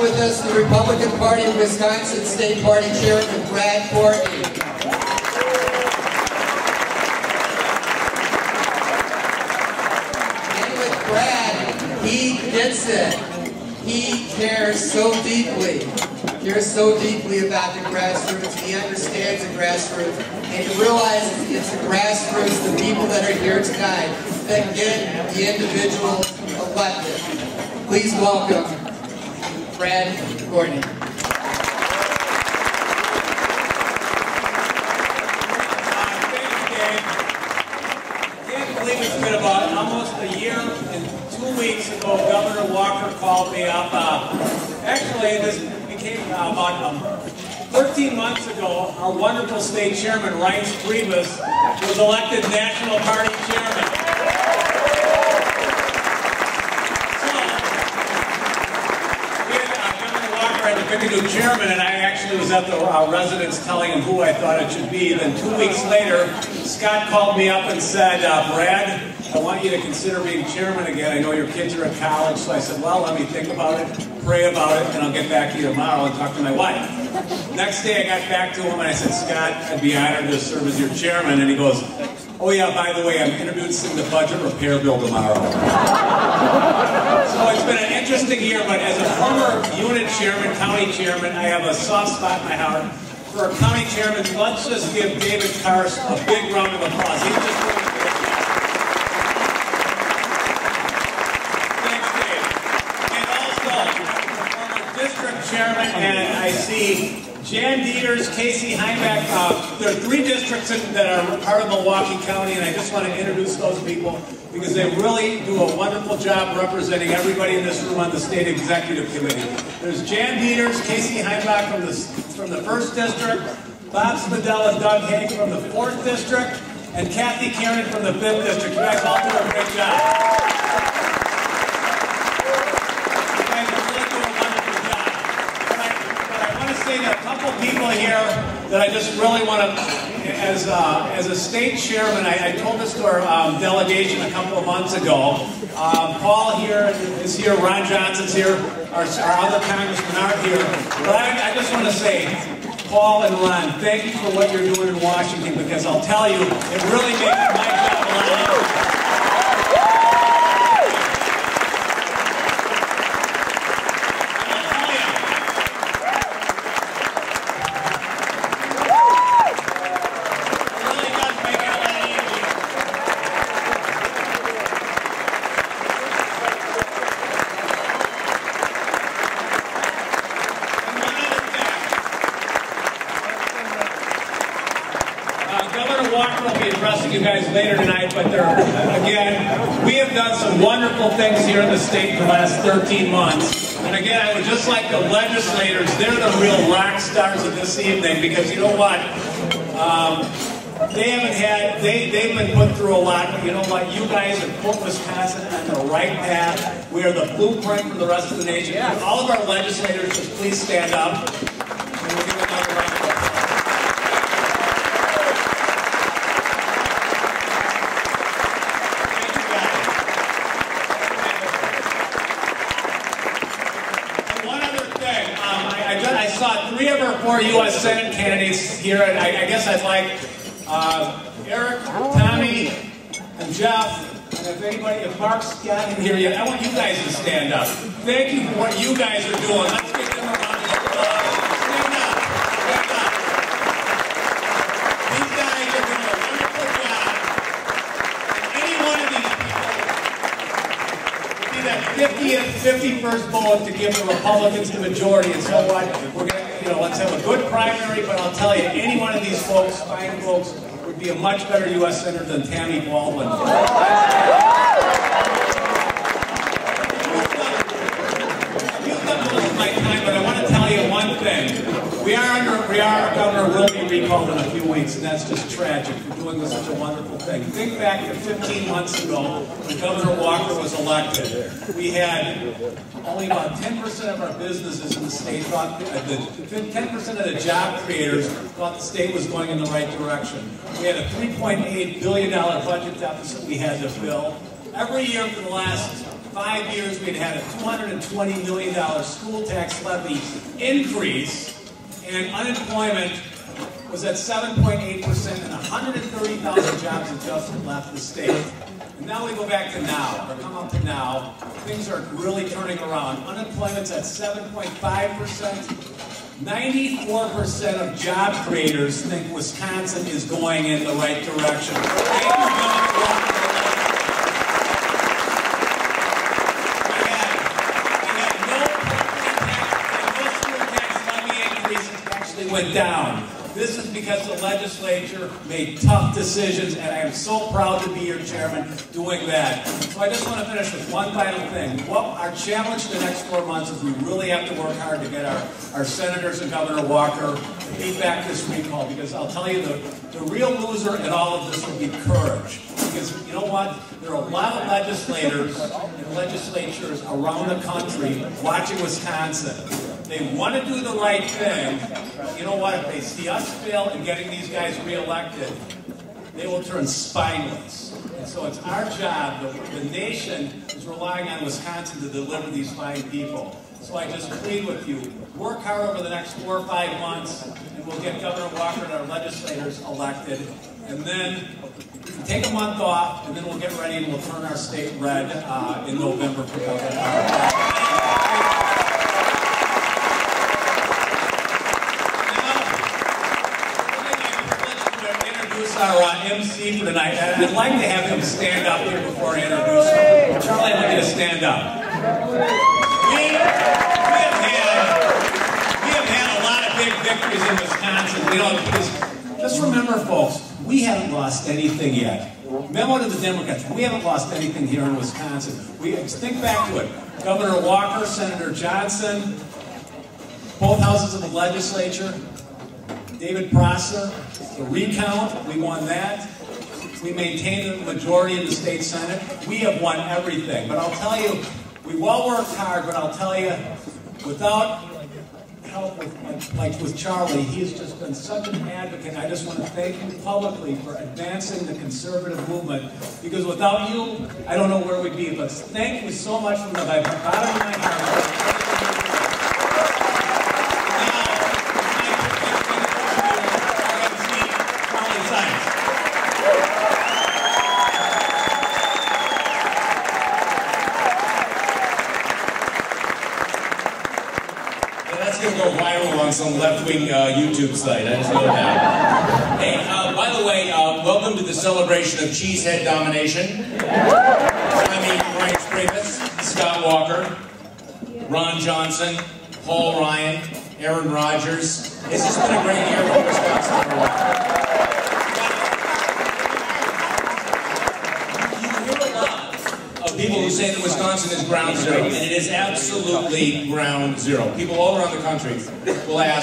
with us the Republican Party of Wisconsin State Party Chairman Brad Courtney. And with Brad, he gets it. He cares so deeply about the grassroots. He understands the grassroots, and he realizes it's the grassroots, the people that are here tonight, that get the individuals elected. Please welcome Brad Courtney. It's been about almost a year and 2 weeks ago, Governor Walker called me up. Actually, this became about 13 months ago. Our wonderful state chairman, Ryan Priebus, was elected National Party Chairman. Governor Walker had to pick a new chairman, and I actually was at the residence telling him who I thought it should be. Then 2 weeks later, Scott called me up and said, Brad, I want you to consider being chairman again. I know your kids are at college. So I said, well, let me think about it, pray about it, and I'll get back to you tomorrow and talk to my wife. Next day I got back to him and I said, Scott, I'd be honored to serve as your chairman. And he goes, oh yeah, by the way, I'm introducing the budget repair bill tomorrow. So it's been an interesting year, but as a former unit chairman, county chairman, I have a soft spot in my heart for our county chairman. Let's just give David Kars a big round of applause. He's just really good. Thanks, Dave. And also, former district chairman, and I see Jan Dieters, Casey Heimbach. There are 3 districts that are part of Milwaukee County, and I just want to introduce those people because they really do a wonderful job representing everybody in this room on the State Executive Committee. There's Jan Dieters, Casey Heimbach from the 1st District, Bob Spadell and Doug Haig from the 4th District, and Kathy Karen from the 5th District. You guys all do a great job. There are a couple people here that I just really want to, as a state chairman, I told this to our delegation a couple of months ago. Paul here is here, Ron Johnson's here, our other congressmen aren't here. But I just want to say, Paul and Ron, thank you for what you're doing in Washington, because I'll tell you, it really makes my job a lot easier. You guys later tonight, but again, we have done some wonderful things here in the state for the last 13 months. And again, I would just like the legislators, they're the real rock stars of this evening, because you know what? They've been put through a lot, but you know what? You guys have put Wisconsin on the right path. We are the blueprint for the rest of the nation. All of our legislators, just please stand up. And we'll give them another round of applause. I saw 3 of our 4 U.S. Senate candidates here, and I guess I'd like Eric, Tommy, and Jeff, and if Mark's got him here yet, I want you guys to stand up. Thank you for what you guys are doing. Let's give them a round of applause. Stand up. Stand up. These guys are doing a wonderful job. And any one of these people would be that 50th, 51st bullet to give the Republicans the majority. And so what? We're going to, let's have a good primary, but I'll tell you, any one of these folks, fine folks, would be a much better U.S. Senator than Tammy Baldwin. You've done most of my time, but I want to tell you one thing. Our governor will be recalled in a few weeks, and that's just tragic for doing such a wonderful thing. Think back to 15 months ago when Governor Walker was elected. We had only about 10% of our businesses in the state thought, 10% of the job creators thought the state was going in the right direction. We had a $3.8 billion budget deficit we had to fill. Every year for the last 5 years, we'd had a $220 million school tax levy increase, and unemployment was at 7.8%, and 130,000 jobs had just left the state. And now we go back to now, or come up to now, things are really turning around. Unemployment's at 7.5%. 94% of job creators think Wisconsin is going in the right direction. Went down. This is because the legislature made tough decisions, and I am so proud to be your chairman doing that. So I just want to finish with one final thing. Well, our challenge the next 4 months is we really have to work hard to get our senators and Governor Walker to beat back this recall, because I'll tell you, the real loser in all of this will be courage. Because you know what? There are a lot of legislators and legislatures around the country watching Wisconsin. They want to do the right thing. You know what? If they see us fail in getting these guys reelected, they will turn spineless. And so it's our job. The nation is relying on Wisconsin to deliver these fine people. So I just plead with you, work hard over the next 4 or 5 months, and we'll get Governor Walker and our legislators elected. And then take a month off, and then we'll get ready and we'll turn our state red in November for Governor. Our MC for tonight. I'd like to have him stand up here before I introduce him. Charlie, I'd like you to stand up. We have had a lot of big victories in Wisconsin. You know, because just remember, folks, we haven't lost anything yet. Memo to the Democrats, we haven't lost anything here in Wisconsin. Think back to it. Governor Walker, Senator Johnson, both houses of the legislature, David Prosser, the recount, we won that. We maintained the majority in the state Senate. We have won everything. But I'll tell you, we've all worked hard, but I'll tell you, without help with Charlie, he's just been such an advocate. I just want to thank you publicly for advancing the conservative movement, because without you, I don't know where we'd be. But thank you so much from the bottom of my heart. On some left-wing YouTube site. I just know that. Hey, by the way, welcome to the celebration of cheesehead domination. I mean, Frank Priebus, Scott Walker, Ron Johnson, Paul Ryan, Aaron Rodgers. It's just been a great year for Wisconsin. You hear a lot of people who say that Wisconsin is ground zero, and it is absolutely ground zero. People all around the country will ask,